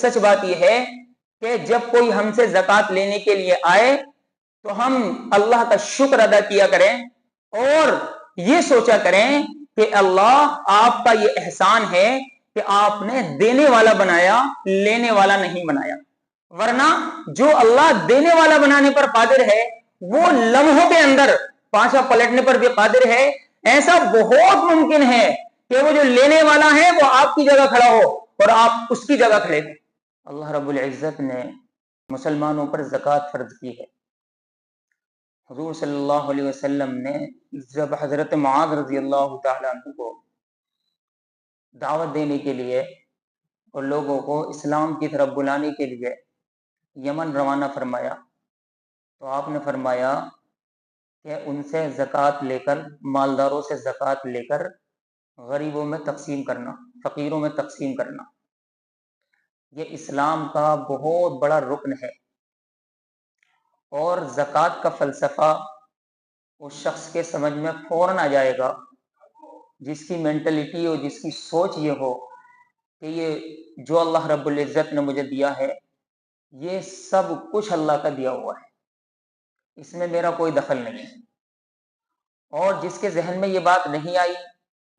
سچ بات یہ ہے کہ جب کوئی ہم سے زکات لینے کے لیے آئے تو ہم اللہ کا شکر ادا کیا کریں اور یہ سوچا کریں کہ اللہ آپ کا یہ احسان ہے کہ آپ نے دینے والا بنایا، لینے والا نہیں بنایا، ورنہ جو اللہ دینے والا بنانے پر قادر ہے وہ لمحوں کے اندر پانچا پلٹنے پر بھی قادر ہے۔ ایسا بہت ممکن ہے کہ وہ جو لینے والا ہے وہ آپ کی جگہ کھڑا ہو اور آپ اس کی جگہ کھڑے ہو۔ اللہ رب العزت نے مسلمانوں پر زکوٰۃ فرض کی ہے۔ حضور صلی اللہ علیہ وسلم نے جب حضرت معاذ رضی اللہ تعالیٰ عنہ کو دعوت دینے کے لیے اور لوگوں کو اسلام کی طرف بلانے کے لیے یمن روانہ فرمایا تو آپ نے فرمایا کہ ان سے زکوٰۃ لے کر، مالداروں سے زکوٰۃ لے کر غریبوں میں تقسیم کرنا، فقیروں میں تقسیم کرنا، یہ اسلام کا بہت بڑا رکن ہے۔ اور زکوٰۃ کا فلسفہ اس شخص کے سمجھ میں فوراً آ جائے گا جس کی مینٹلٹی اور جس کی سوچ یہ ہو کہ یہ جو اللہ رب العزت نے مجھے دیا ہے یہ سب کچھ اللہ کا دیا ہوا ہے، اس میں میرا کوئی دخل نہیں ہے۔ اور جس کے ذہن میں یہ بات نہیں آئی،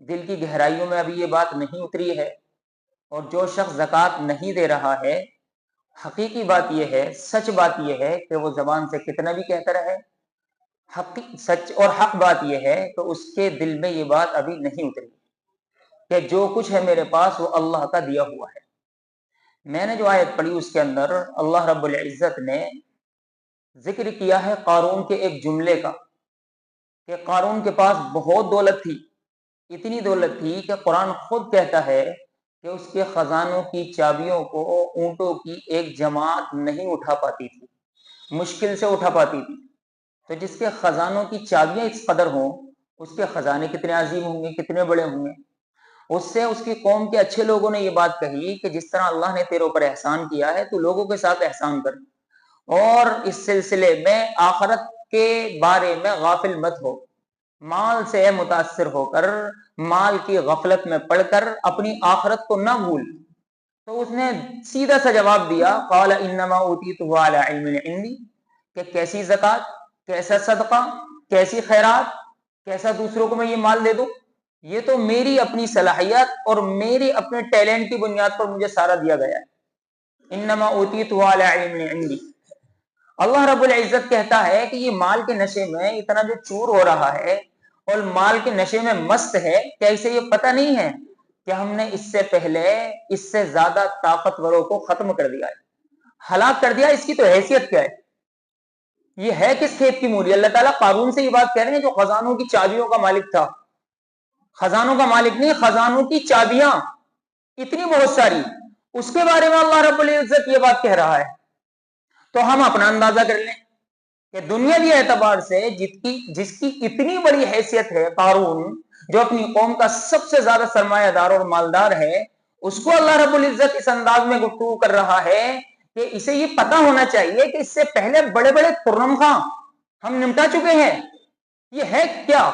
دل کی گہرائیوں میں ابھی یہ بات نہیں اتری ہے، اور جو شخص زکوٰۃ نہیں دے رہا ہے، حقیقی بات یہ ہے، سچ بات یہ ہے کہ وہ زبان سے کتنا بھی کہتا رہے، سچ اور حق بات یہ ہے کہ اس کے دل میں یہ بات ابھی نہیں اتری کہ جو کچھ ہے میرے پاس وہ اللہ کا دیا ہوا ہے۔ میں نے جو آیت پڑھی اس کے اندر اللہ رب العزت نے ذکر کیا ہے قارون کے ایک جملے کا کہ قارون کے پاس بہت دولت تھی، اتنی دولت تھی کہ قرآن خود کہتا ہے کہ اس کے خزانوں کی چابیوں کو اونٹوں کی ایک جماعت نہیں اٹھا پاتی تھی، مشکل سے اٹھا پاتی تھی۔ تو جس کے خزانوں کی چابیاں اس قدر ہوں، اس کے خزانے کتنے عظیم ہوں گے، کتنے بڑے ہوں گے۔ اس سے اس کی قوم کے اچھے لوگوں نے یہ بات کہی کہ جس طرح اللہ نے تیرے اوپر احسان کیا ہے تو لوگوں کے ساتھ احسان کر، اور اس سلسلے میں آخرت کے بارے میں غافل مت ہو، مال سے متاثر ہو کر، مال کی غفلت میں پڑھ کر اپنی آخرت کو نہ بھول۔ تو اس نے سیدھا سا جواب دیا، قال انما اوتیتہ علی علم عندی، کہ کیسی زکوٰۃ، کیسا صدقہ، کیسی خیرات، کیسا دوسروں کو میں یہ مال دے دوں، یہ تو میری اپنی صلاحیت اور میری اپنے ٹیلنٹ کی بنیاد پر مجھے سارا دیا گیا ہے۔ انما اوتیتہ علی علم عندی۔ اللہ رب العزت کہتا ہے کہ یہ مال کے نشے میں اتنا جو چور ہو رہا ہے اور مال کے نشے میں مست ہے، کیا اسے یہ پتہ نہیں ہے کہ ہم نے اس سے پہلے اس سے زیادہ طاقتوروں کو ختم کر دیا ہے، ہلاک کر دیا؟ اس کی تو حیثیت کیا ہے؟ یہ ہے کس کھیت کی مولی؟ اللہ تعالیٰ قارون سے یہ بات کہہ رہے ہیں جو خزانوں کی چابیوں کا مالک تھا، خزانوں کا مالک نہیں، خزانوں کی چابیاں اتنی بہت ساری، اس کے بارے میں اللہ رب العزت یہ بات کہہ رہا ہے۔ تو ہم اپنا اندازہ کر لیں کہ دنیاوی اعتبار سے جس کی اتنی بڑی حیثیت ہے، قارون جو اپنی قوم کا سب سے زیادہ سرمایہ دار اور مالدار ہے، اس کو اللہ رب العزت اس انداز میں گفتگو کر رہا ہے کہ اسے یہ پتا ہونا چاہیے کہ اس سے پہلے بڑے بڑے خرم خاں ہم نمٹا چکے ہیں، یہ ہے کیا؟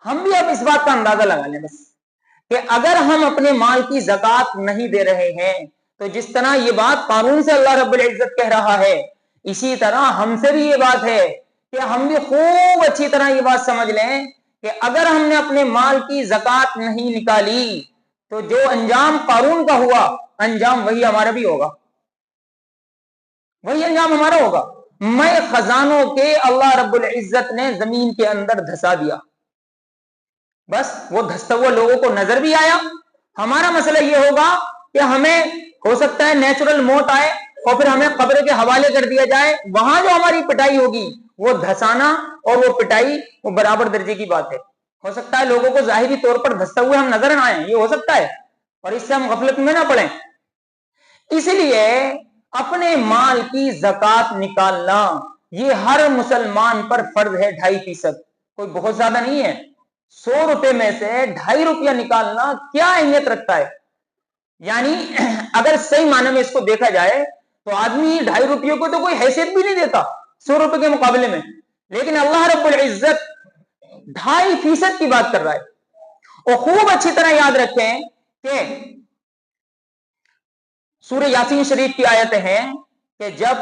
ہم بھی اب اس بات کا اندازہ لگا لیں بس کہ اگر ہم اپنے مال کی زکوٰۃ نہیں دے رہے ہیں تو جس طرح یہ بات قانون سے اللہ رب العزت کہہ رہا ہے، اسی طرح ہم سے بھی یہ بات ہے کہ ہم بھی خوب اچھی طرح یہ بات سمجھ لیں کہ اگر ہم نے اپنے مال کی زکوٰۃ نہیں نکالی تو جو انجام قارون کا ہوا، انجام وہی ہمارا بھی ہوگا، وہی انجام ہمارا ہوگا۔ میں خزانوں کے اللہ رب العزت نے زمین کے اندر دھسا دیا، بس وہ دھستا ہوا لوگوں کو نظر بھی آیا۔ ہمارا مسئلہ یہ ہوگا کہ ہمیں ہو سکتا ہے نیچرل موت آئے اور پھر ہمیں قبر کے حوالے کر دیا جائے، وہاں جو ہماری پٹائی ہوگی وہ دھسانا اور وہ پٹائی وہ برابر درجے کی بات ہے۔ ہو سکتا ہے لوگوں کو ظاہری طور پر دھستا ہوئے ہم نظر نہ آئیں، یہ ہو سکتا ہے، اور اس سے ہم غفلت میں نہ پڑیں۔ اس لیے اپنے مال کی زکوٰۃ نکالنا یہ ہر مسلمان پر فرض ہے، 2.5%، کوئی بہت زیادہ نہیں ہے۔ 100 روپے میں سے 2.5 روپیہ نکالنا کیا اہمیت رکھتا ہے؟ یعنی اگر صحیح معنی میں اس کو دیکھا جائے تو آدمی 2.5 روپیوں کو تو کوئی حیثیت بھی نہیں دیتا 100 روپے کے مقابلے میں، لیکن اللہ رب العزت 2.5% کی بات کر رہا ہے۔ اور خوب اچھی طرح یاد رکھیں کہ سورہ یاسین شریف کی آیتیں ہیں کہ جب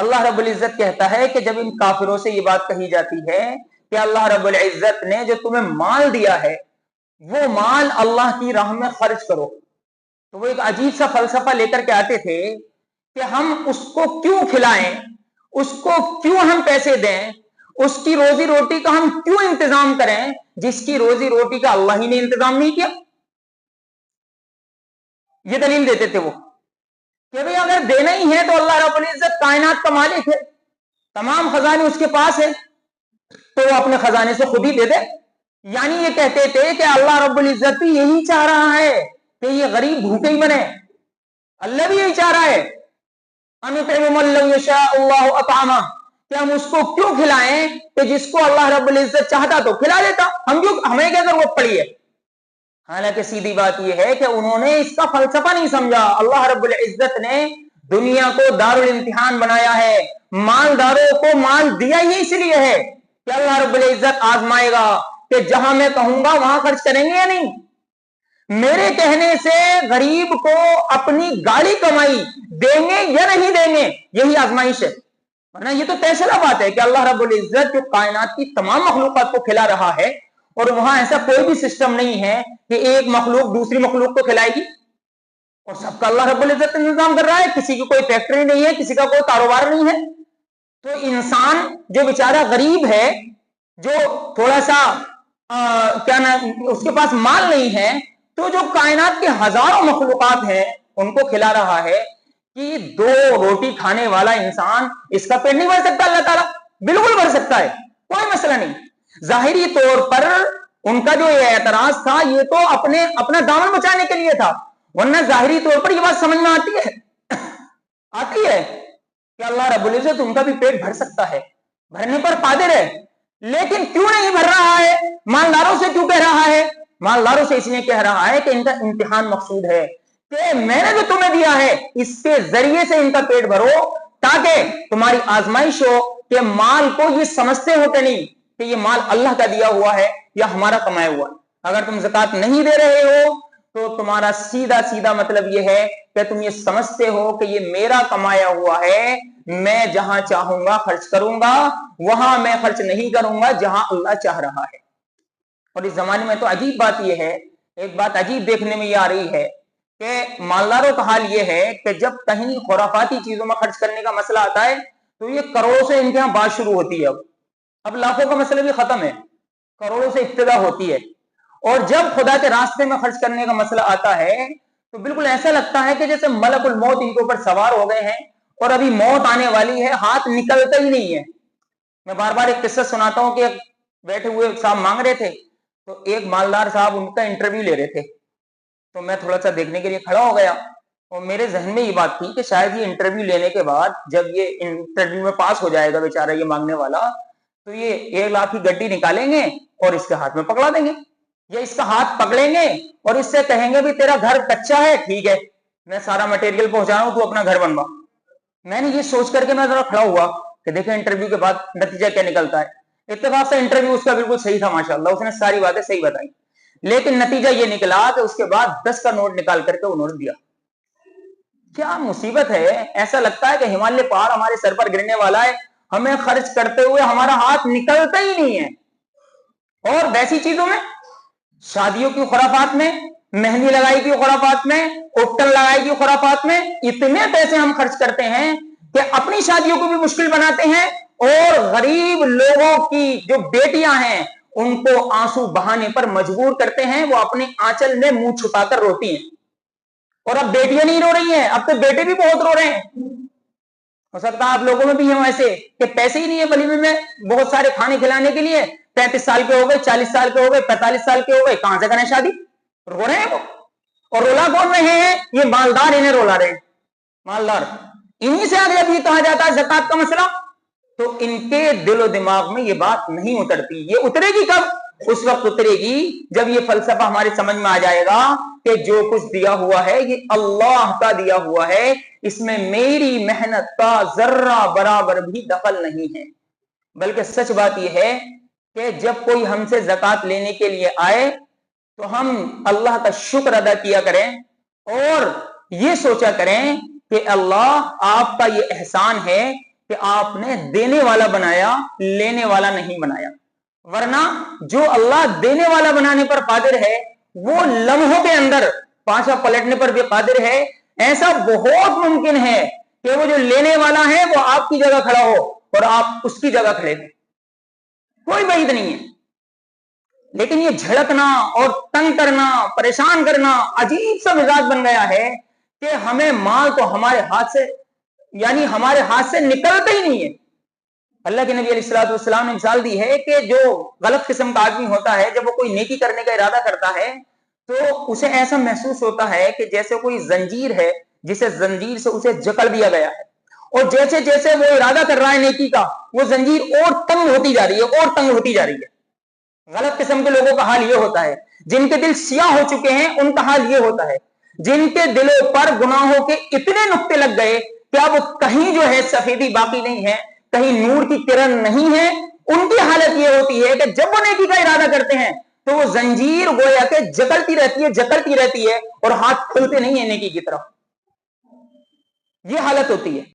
اللہ رب العزت کہتا ہے کہ جب ان کافروں سے یہ بات کہی جاتی ہے کہ اللہ رب العزت نے جو تمہیں مال دیا ہے وہ مال اللہ کی راہ میں خرچ کرو، تو وہ ایک عجیب سا فلسفہ لے کر کے آتے تھے کہ ہم اس کو کیوں کھلائیں، اس کو کیوں ہم پیسے دیں، اس کی روزی روٹی کا ہم کیوں انتظام کریں جس کی روزی روٹی کا اللہ ہی نے انتظام نہیں کیا۔ یہ دلیل دیتے تھے وہ کہ بھئی اگر دینا ہی ہے تو اللہ رب العزت کائنات کا مالک ہے، تمام خزانے اس کے پاس ہیں، تو وہ اپنے خزانے سے خود ہی دے دے۔ یعنی یہ کہتے تھے کہ اللہ رب العزت بھی یہی چاہ رہا ہے کہ یہ غریب بھوکے ہی بنے، اللہ بھی یہی چاہ رہا ہے انطعم من لو یشاء اللہ اطعمہ، کہ ہم اس کو کیوں کھلائیں کہ جس کو اللہ رب العزت چاہتا تو کھلا دیتا، ہمیں کیا ضرورت پڑی ہے۔ حالانکہ سیدھی بات یہ ہے کہ انہوں نے اس کا فلسفہ نہیں سمجھا۔ اللہ رب العزت نے دنیا کو دار الامتحان بنایا ہے، مالداروں کو مال دیا ہی اس لیے ہے کہ اللہ رب العزت آزمائے گا کہ جہاں میں کہوں گا وہاں خرچ کریں گے یا نہیں، میرے کہنے سے غریب کو اپنی گاڑی کمائی دیں گے یا نہیں دیں گے، یہی آزمائش ہے۔ ورنہ یہ تو طے شدہ بات ہے کہ اللہ رب العزت جو کائنات کی تمام مخلوقات کو کھلا رہا ہے، اور وہاں ایسا کوئی بھی سسٹم نہیں ہے کہ ایک مخلوق دوسری مخلوق کو کھلائے گی، اور سب کا اللہ رب العزت انتظام کر رہا ہے، کسی کی کوئی فیکٹری نہیں ہے، کسی کا کوئی کاروبار نہیں ہے۔ تو انسان جو بیچارہ غریب ہے، جو تھوڑا سا کیا نا اس کے پاس مال نہیں ہے، تو جو کائنات کے ہزاروں مخلوقات ہیں ان کو کھلا رہا ہے کہ 2 روٹی کھانے والا انسان اس کا پیٹ نہیں بھر سکتا، اللہ تعالیٰ بالکل بھر سکتا ہے، کوئی مسئلہ نہیں۔ ظاہری طور پر ان کا جو اعتراض تھا یہ تو اپنا دامن بچانے کے لیے تھا، ورنہ ظاہری طور پر یہ بات سمجھ میں آتی ہے کہ اللہ رب العزت ان کا بھی پیٹ بھر سکتا ہے، بھرنے پر قادر ہے، لیکن کیوں نہیں بھر رہا ہے؟ مالداروں سے کیوں کہہ رہا ہے؟ مالداروں سے اس لیے کہہ رہا ہے کہ ان کا امتحان مقصود ہے کہ میں نے جو تمہیں دیا ہے اس کے ذریعے سے ان کا پیٹ بھرو، تاکہ تمہاری آزمائش ہو کہ مال کو یہ سمجھتے ہو کہ نہیں کہ یہ مال اللہ کا دیا ہوا ہے یا ہمارا کمایا ہوا ہے۔ اگر تم زکات نہیں دے رہے ہو تو تمہارا سیدھا مطلب یہ ہے کہ تم یہ سمجھتے ہو کہ یہ میرا کمایا ہوا ہے، میں جہاں چاہوں گا خرچ کروں گا، وہاں میں خرچ نہیں کروں گا جہاں اللہ چاہ رہا ہے۔ اور اس زمانے میں تو عجیب بات یہ ہے، ایک بات عجیب دیکھنے میں یہ آ رہی ہے کہ مالداروں کا حال یہ ہے کہ جب کہیں خرافاتی چیزوں میں خرچ کرنے کا مسئلہ آتا ہے تو یہ کروڑوں سے ان کے یہاں بات شروع ہوتی ہے۔ اب لاکھوں کا مسئلہ بھی ختم ہے، کروڑوں سے ابتدا ہوتی ہے، اور جب خدا کے راستے میں خرچ کرنے کا مسئلہ آتا ہے تو بالکل ایسا لگتا ہے کہ جیسے ملک الموت ان کے اوپر سوار ہو گئے ہیں اور ابھی موت آنے والی ہے، ہاتھ نکلتا ہی نہیں ہے۔ میں بار بار ایک قصہ سناتا ہوں کہ بیٹھے ہوئے صاحب مانگ رہے تھے تو ایک مالدار صاحب ان کا انٹرویو لے رہے تھے، تو میں تھوڑا سا دیکھنے کے لیے کھڑا ہو گیا، اور میرے ذہن میں یہ بات تھی کہ شاید یہ انٹرویو لینے کے بعد جب یہ انٹرویو میں پاس ہو جائے گا بیچارہ یہ مانگنے والا، تو یہ 1 لاکھ کی گڈی نکالیں گے اور اس کے ہاتھ میں پکڑا دیں گے، یا اس کا ہاتھ پکڑیں گے اور اس سے کہیں گے بھی تیرا گھر کچا ہے، ٹھیک ہے میں سارا مٹیریل پہنچا رہا ہوں، تو اپنا گھر بنوا۔ میں نے یہ سوچ کر کے میں ذرا کھڑا ہوا کہ دیکھیں انٹرویو کے بعد نتیجہ کیا نکلتا ہے۔ اتفاق سے انٹرویو اس کا بالکل صحیح تھا، ماشاءاللہ اس نے ساری باتیں صحیح بتائی، لیکن نتیجہ یہ نکلا کہ اس کے بعد 10 کا نوٹ نکال کر کے انہوں نے دیا۔ کیا مصیبت ہے، ایسا لگتا ہے کہ ہمالیہ پہاڑ ہمارے سر پر گرنے والا ہے، ہمیں خرچ کرتے ہوئے ہمارا ہاتھ نکلتا ہی نہیں ہے۔ اور ویسی چیزوں میں، شادیوں کی خرافات میں، مہندی لگائی کی خرافات میں، اپٹن لگائی کی خرافات میں اتنے پیسے ہم خرچ کرتے ہیں کہ اپنی شادیوں کو بھی مشکل بناتے ہیں، اور غریب لوگوں کی جو بیٹیاں ہیں ان کو آنسو بہانے پر مجبور کرتے ہیں، وہ اپنے آنچل میں منہ چھپا کر روتی ہیں۔ اور اب بیٹیاں نہیں رو رہی ہیں، اب تو بیٹے بھی بہت رو رہے ہیں۔ ہو سکتا ہے آپ لوگوں میں بھی ہیں ایسے کہ پیسے ہی نہیں ہے ولیمے میں بہت سارے کھانے کھلانے کے لیے، 35 سال کے ہو گئے، 40 سال کے ہو گئے، 45 سال کے ہو گئے، کہاں سے کریں شادی؟ رو رہے ہیں وہ، اور رولا کون رہے ہیں؟ یہ مالدار انہیں رولا رہے ہیں، مالدار انہی سے اگر یہ کہا جاتا ہے زکات کا مسئلہ تو ان کے دل و دماغ میں یہ بات نہیں اترتی۔ یہ اترے گی کب؟ اس وقت اترے گی جب یہ فلسفہ ہمارے سمجھ میں آ جائے گا کہ جو کچھ دیا ہوا ہے یہ اللہ کا دیا ہوا ہے، اس میں میری محنت کا ذرہ برابر بھی دخل نہیں ہے۔ بلکہ سچ بات یہ ہے کہ جب کوئی ہم سے زکات لینے کے لیے آئے تو ہم اللہ کا شکر ادا کیا کریں، اور یہ سوچا کریں کہ اللہ آپ کا یہ احسان ہے کہ آپ نے دینے والا بنایا، لینے والا نہیں بنایا، ورنہ جو اللہ دینے والا بنانے پر قادر ہے وہ لمحوں کے اندر پانچا پلٹنے پر بھی قادر ہے۔ ایسا بہت ممکن ہے کہ وہ جو لینے والا ہے وہ آپ کی جگہ کھڑا ہو اور آپ اس کی جگہ کھڑے ہو، کوئی بعید نہیں ہے۔ لیکن یہ جھڑکنا اور تنگ کرنا، پریشان کرنا عجیب سا مزاج بن گیا ہے کہ ہمیں مال تو ہمارے ہاتھ سے، یعنی ہمارے ہاتھ سے نکلتا ہی نہیں ہے۔ اللہ کے نبی علیہ الصلوۃ والسلام نے مثال دی ہے کہ جو غلط قسم کا آدمی ہوتا ہے جب وہ کوئی نیکی کرنے کا ارادہ کرتا ہے تو اسے ایسا محسوس ہوتا ہے کہ جیسے کوئی زنجیر ہے جسے زنجیر سے اسے جکڑ دیا گیا ہے، اور جیسے جیسے وہ ارادہ کر رہا ہے نیکی کا وہ زنجیر اور تنگ ہوتی جا رہی ہے، اور تنگ ہوتی جا رہی ہے۔ غلط قسم کے لوگوں کا حال یہ ہوتا ہے، جن کے دل سیاہ ہو چکے ہیں ان کا حال یہ ہوتا ہے، جن کے دلوں پر گناہوں کے اتنے نقطے لگ گئے کہ اب کہیں جو ہے سفیدی باقی نہیں ہے، کہیں نور کی کرن نہیں ہے، ان کی حالت یہ ہوتی ہے کہ جب وہ نیکی کا ارادہ کرتے ہیں تو وہ زنجیر گویا کہ جکڑتی رہتی ہے اور ہاتھ کھلتے نہیں ہیں نیکی کی طرف، یہ حالت ہوتی ہے۔